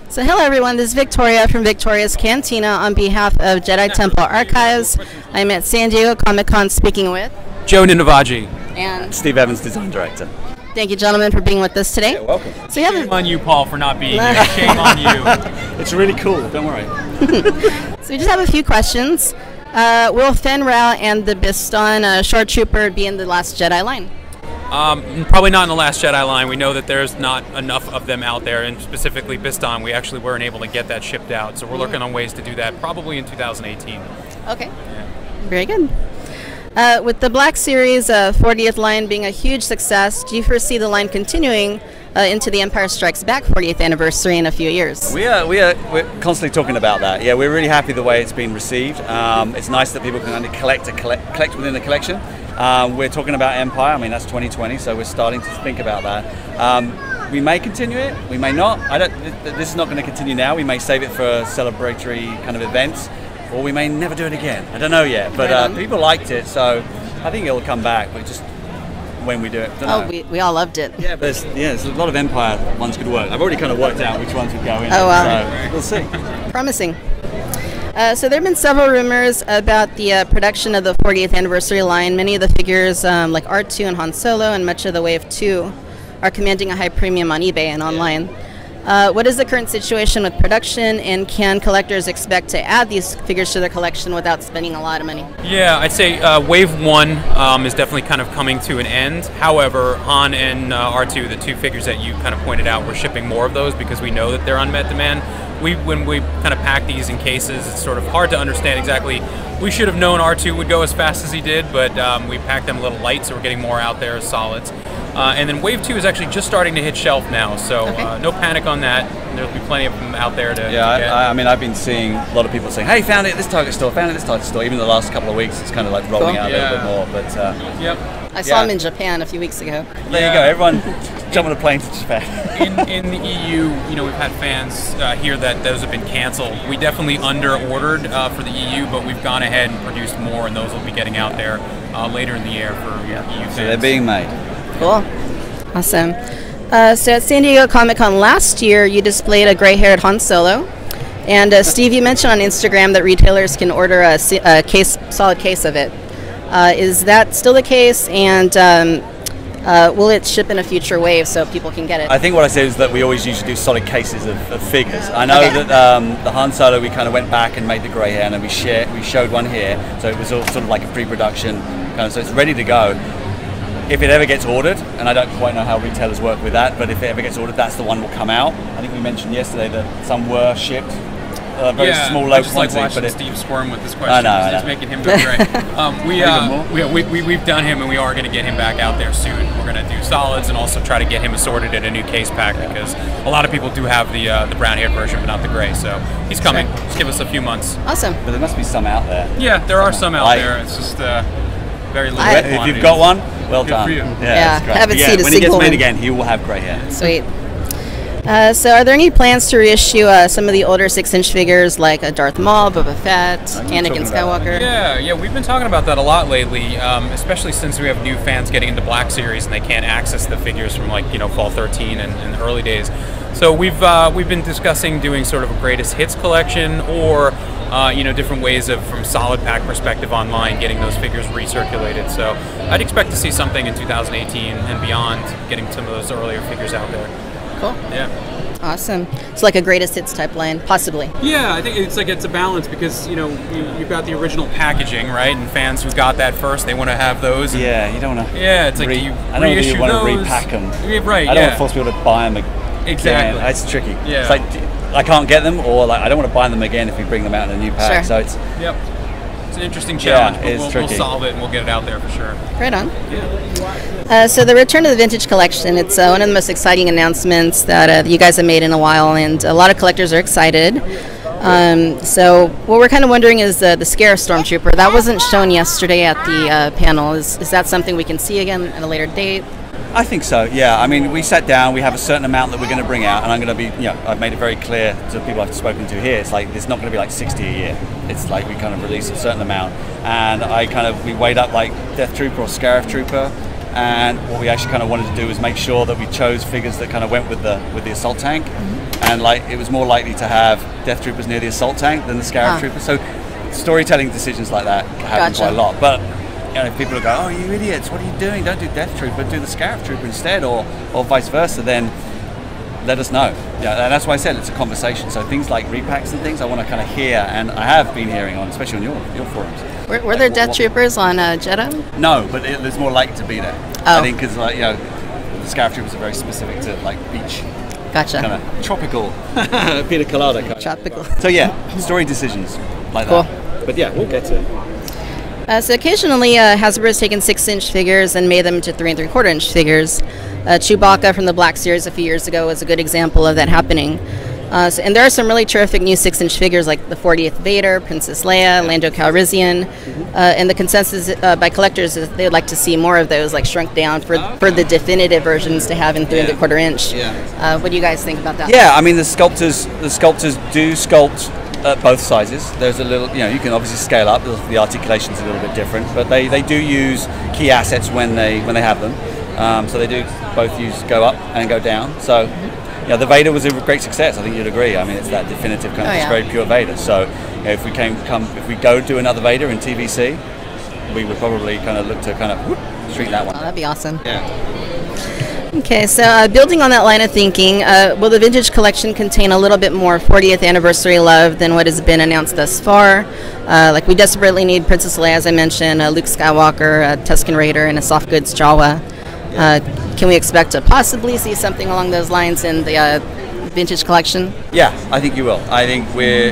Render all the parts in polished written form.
So hello everyone, this is Victoria from Victoria's Cantina on behalf of Jedi Temple Archives. I'm at San Diego Comic-Con speaking with Joe Ninivaggi and Steve Evans, Design Director. Thank you gentlemen for being with us today. Yeah, welcome. So you have Shame on you, Paul, for not being here. Shame on you. It's really cool, don't worry. So we just have a few questions. Will Fen Rao and the Biston Short Trooper be in the Last Jedi line? Probably not in the Last Jedi line. We know that there's not enough of them out there, and specifically Biston, we actually weren't able to get that shipped out. So we're looking on ways to do that probably in 2018. Okay. Yeah. Very good. With the Black Series 40th line being a huge success, do you foresee the line continuing into the Empire Strikes Back 40th anniversary in a few years? We're constantly talking about that. Yeah, we're really happy the way it's been received. It's nice that people can only collect within the collection. We're talking about Empire. I mean, that's 2020, so we're starting to think about that. We may continue it, we may not. This is not going to continue now. We may save it for celebratory kind of events, or we may never do it again. I don't know yet, but people liked it, so I think it'll come back. But just when we do it, don't know. We all loved it. Yeah, but there's a lot of Empire ones could work. I've already kind of worked out which ones would go in. Oh wow! So we'll see. Promising. So there have been several rumors about the production of the 40th anniversary line. Many of the figures, like R2 and Han Solo, and much of the Wave 2, are commanding a high premium on eBay and online. What is the current situation with production, and can collectors expect to add these figures to their collection without spending a lot of money? Yeah, I'd say Wave 1 is definitely kind of coming to an end. However, Han and R2, the two figures that you kind of pointed out, we're shipping more of those because we know that they're unmet demand. When we kind of pack these in cases, it's sort of hard to understand exactly. We should have known R2 would go as fast as he did, but we packed them a little light, so we're getting more out there as solids. And then Wave 2 is actually just starting to hit shelf now, so no panic on that. There'll be plenty of them out there to get. I mean, I've been seeing a lot of people saying, hey, found it at this Target store, found it at this Target store. Even the last couple of weeks, it's kind of like rolling out a little bit more. But I saw them in Japan a few weeks ago. There you go, everyone jump on a plane to Japan. in the EU, we've had fans here that those have been canceled. We definitely under-ordered for the EU, but we've gone ahead and produced more, and those will be getting out there later in the year for EU fans. So they're being made. Cool. Awesome. So at San Diego Comic-Con last year, you displayed a gray-haired Han Solo. And Steve, you mentioned on Instagram that retailers can order a solid case of it. Is that still the case? And will it ship in a future wave so people can get it? I think what I said is that we always usually do solid cases of figures. I know that the Han Solo, we kind of went back and made the grey hair, and then we showed one here. So it was all sort of like a pre-production kind of, so it's ready to go. If it ever gets ordered, and I don't quite know how retailers work with that, but if it ever gets ordered, that's the one will come out. I think we mentioned yesterday that some were shipped. Very small, low quantity. Like watching Steve squirm with this question. I know. It's making him go great. We've done him, and we are going to get him back out there soon. We're going to do solids and also try to get him assorted in a new case pack because a lot of people do have the brown-haired version, but not the gray. So he's coming. Sure. Just give us a few months. Awesome. But there must be some out there. Yeah, there are some out there. It's just very limited. If you've got one, well good done. For you. Yeah, haven't seen a when he gets single made one. again, he will have grey hair. Sweet. So are there any plans to reissue some of the older 6-inch figures like a Darth Maul, Boba Fett, Anakin Skywalker? Yeah, we've been talking about that a lot lately, especially since we have new fans getting into Black Series and they can't access the figures from Fall 13 and the early days. So we've been discussing doing sort of a greatest hits collection or different ways of, from solid pack perspective online, getting those figures recirculated. So I'd expect to see something in 2018 and beyond, getting some of those earlier figures out there. Cool. Yeah. Awesome. It's like a greatest hits type line, possibly. Yeah, I think it's a balance because you've got the original packaging, right? And fans who got that first, they want to have those. Yeah, you don't want to. Yeah, it's like you I don't know if you want to repack them. Yeah, right. I don't want to force people to buy them again. Exactly. It's tricky. Yeah. It's like I can't get them, or I don't want to buy them again if we bring them out in a new pack. Sure. So it's. Yep. It's an interesting challenge, but we'll tricky. solve it and we'll get it out there for sure. Right on. Yeah. So the return of the vintage collection, it's one of the most exciting announcements that you guys have made in a while, and a lot of collectors are excited. So what we're kind of wondering is the Scarif Stormtrooper. That wasn't shown yesterday at the panel. Is that something we can see again at a later date? I think so, yeah. I mean, we sat down, we have a certain amount that we're going to bring out, and I'm going to be, I've made it very clear to people I've spoken to here, it's like, it's not going to be like 60 a year. It's like we kind of release a certain amount, and we weighed up like Death Trooper or Scarif Trooper, and what we actually kind of wanted to do was make sure that we chose figures that kind of went with the assault tank, and like it was more likely to have Death Troopers near the assault tank than the Scarab Troopers. So storytelling decisions like that happen quite a lot. But you know, if people will go, "Oh, you idiots! What are you doing? Don't do Death Trooper, do the Scarab Trooper instead," or vice versa, then let us know. Yeah, and that's why I said it's a conversation. So things like repacks and things, I want to kind of hear, and I have been hearing on, especially on your forums. Were there Death Troopers on Jedi? No, but there's more likely to be there. I think because like, you know, the Scarab Troopers are very specific to like beach. Gotcha. Kind of tropical, pina colada kind. Tropical. So yeah, story decisions like that. But yeah, we'll get to it. So occasionally Hasbro has taken 6-inch figures and made them into 3 3/4-inch figures. Chewbacca from the Black Series a few years ago was a good example of that happening. And there are some really terrific new 6-inch figures like the 40th Vader, Princess Leia, Lando Calrissian, and the consensus by collectors is they'd like to see more of those, like shrunk down for the definitive versions to have in 3 3/4-inch. What do you guys think about that? Yeah, I mean the sculptors do sculpt at both sizes. There's a little, you know, you can obviously scale up. The articulation's a little bit different, but they do use key assets when they have them. So they do both go up and go down. So. Yeah, the Vader was a great success. I think you'd agree. I mean, it's that definitive kind of it's very pure Vader. So, you know, if we go do another Vader in TVC, we would probably kind of look to kind of street that one. Oh, that'd be awesome. Yeah. Okay, so building on that line of thinking, will the vintage collection contain a little bit more 40th anniversary love than what has been announced thus far? Like we desperately need Princess Leia, as I mentioned, Luke Skywalker, Tusken Raider, and a soft goods Jawa. Can we expect to possibly see something along those lines in the vintage collection? Yeah, I think you will. I think we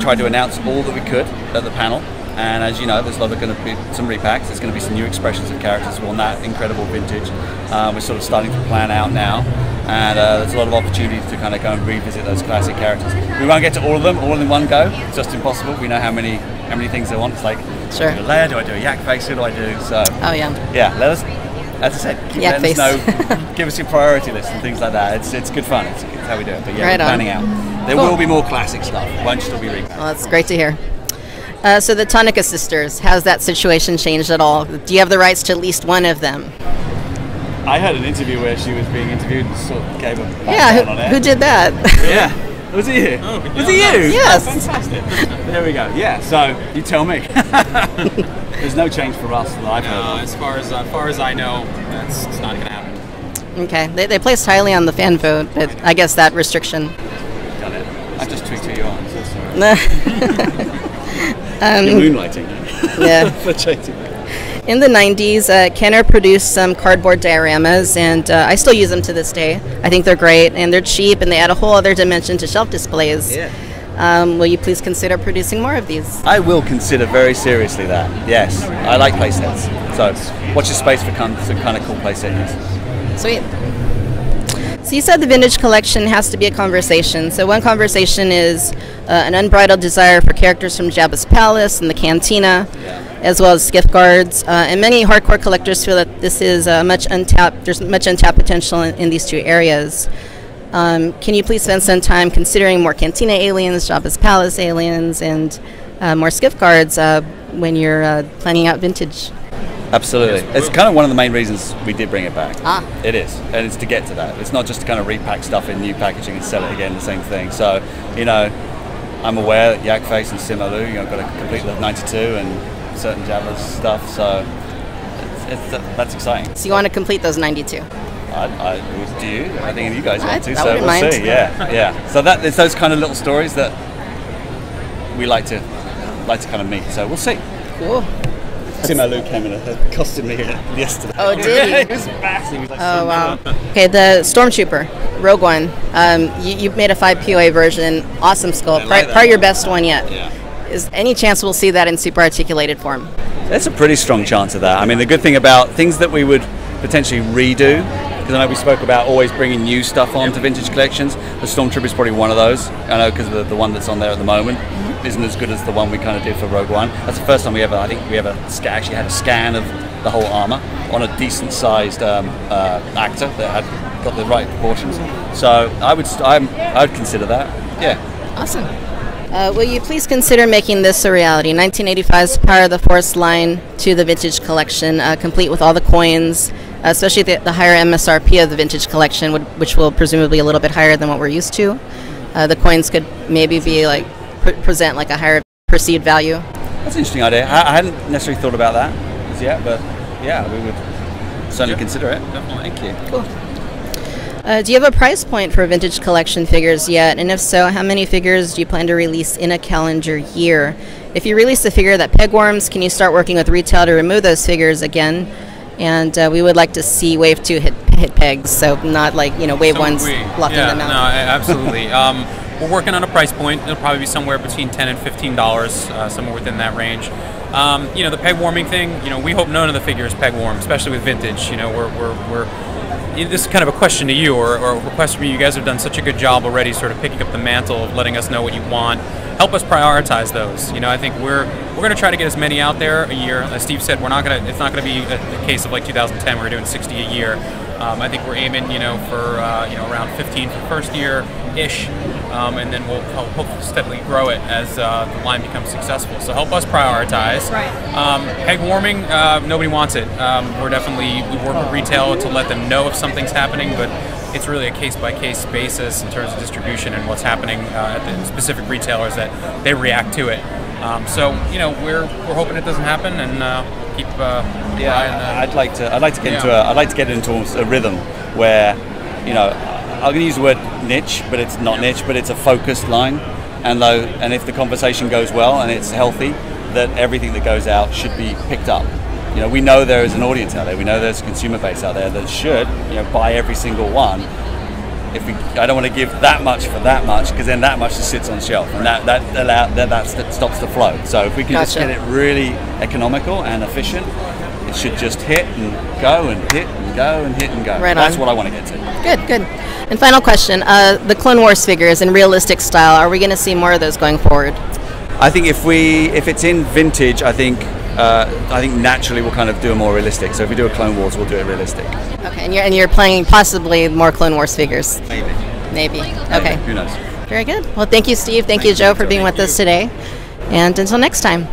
tried to announce all that we could at the panel, and as you know, there's going to be some repacks. There's going to be some new expressions of characters on that incredible vintage. We're sort of starting to plan out now, and there's a lot of opportunity to kind of go and revisit those classic characters. We won't get to all of them all in one go. It's just impossible. We know how many things they want. It's like, do I do a Leia? Do I do a yak face? Who do I do? So yeah, let us. As I said, let us know, give us your priority list and things like that. It's good fun. It's how we do it. But yeah, we're planning out. There will be more classic stuff. Won't still be repacks. Well, that's great to hear. So the Tonica sisters, how's that situation changed at all? Do you have the rights to at least one of them? I had an interview where she was being interviewed and sort of gave a background on it. Who did that? Yeah. Was it you? Oh, was it you? Yes. Oh, fantastic. There we go. Yeah. So you tell me. There's no change for us that I've heard. As far as I know, it's not going to happen. Okay. They placed highly on the fan vote, but I guess that restriction. Got it. I just tweaked who you are. I'm so sorry. You're moonlighting. Yeah. For changing. In the 90s, Kenner produced some cardboard dioramas, and I still use them to this day. I think they're great, and they're cheap, and they add a whole other dimension to shelf displays. Yeah. Will you please consider producing more of these? I will consider very seriously that. Yes, I like playsets. So watch your space for some kind of cool playset use. Sweet. So you said the vintage collection has to be a conversation. So one conversation is an unbridled desire for characters from Jabba's palace and the Cantina, as well as gift cards. And many hardcore collectors feel that this is there's much untapped potential in these two areas. Can you please spend some time considering more Cantina aliens, Jabba's palace aliens, and more gift cards when you're planning out vintage? Absolutely. It's kind of one of the main reasons we did bring it back. It is. And it's to get to that. It's not just to kind of repack stuff in new packaging and sell it again, the same thing. So, you know, I'm aware that Yakface and Simalu, you know, got a complete Love 92 and certain Jabba's stuff. So that's exciting. So you want to complete those 92? Do you? I think you guys want to, I so wouldn't we'll mind. see. Yeah. So it's those kind of little stories that we like to kind of meet. So we'll see. Cool. Simalu came in and accosted me yesterday. Oh, did he? It was massive. He was like, Oh, wow. Okay, the Stormtrooper, Rogue One. You made a 5 POA version. Awesome sculpt. Probably your best one yet. Yeah. Is any chance we'll see that in super articulated form? There's a pretty strong chance of that. I mean, the good thing about things that we would potentially redo, because I know we spoke about always bringing new stuff on to vintage collections. The Stormtrooper is probably one of those. I know because the one that's on there at the moment isn't as good as the one we kind of did for Rogue One. That's the first time actually had a scan of the whole armor on a decent sized actor that had got the right proportions. So I would consider that. Yeah. Awesome. Will you please consider making this a reality? 1985's Power of the Force line to the vintage collection, complete with all the coins, especially the higher MSRP of the vintage collection, which will presumably be a little bit higher than what we're used to. The coins could maybe be like present like a higher perceived value. That's an interesting idea. I hadn't necessarily thought about that as yet, but yeah, we would certainly consider it. Definitely. Thank you. Cool. Do you have a price point for vintage collection figures yet? And if so, how many figures do you plan to release in a calendar year? If you release a figure that peg warms, can you start working with retail to remove those figures again? And we would like to see Wave 2 hit pegs, so not like, Wave 1's blocking them out. No, absolutely. We're working on a price point. It'll probably be somewhere between $10 and $15, somewhere within that range. The peg warming thing, we hope none of the figures peg warm, especially with vintage. This is kind of a question to you, or a request from you. You guys have done such a good job already, sort of picking up the mantle of letting us know what you want. Help us prioritize those. I think we're going to try to get as many out there a year. As Steve said, it's not going to be a case of like 2010 where we're doing 60 a year. I think we're aiming, for around 15 for the first year-ish, and then we'll hopefully steadily grow it as the line becomes successful. So help us prioritize. Right. Peg warming, nobody wants it. We work with retail to let them know if something's happening, but it's really a case-by-case basis in terms of distribution and what's happening at the specific retailers that they react to it. We're hoping it doesn't happen, and keep. I'd like to get into a rhythm where, I'm going to use the word niche, but it's not niche, but it's a focused line, and if the conversation goes well and it's healthy, that everything that goes out should be picked up. We know there is an audience out there. We know there's a consumer base out there that should, buy every single one. I don't want to give that much for that much, because then that much just sits on the shelf, and that stops the flow. So if we can just get it really economical and efficient, it should just hit and go and hit and go and hit and go. Right That's on. what I want to get to. Good. And final question: the Clone Wars figures in realistic style. Are we going to see more of those going forward? I think if it's in vintage, I think naturally we'll kind of do a more realistic. So if we do a Clone Wars, we'll do it realistic. Okay, and you're planning possibly more Clone Wars figures. Maybe. Okay. Who knows? Very good. Well, thank you, Steve. Thank you, Joe, for being with us today. And until next time.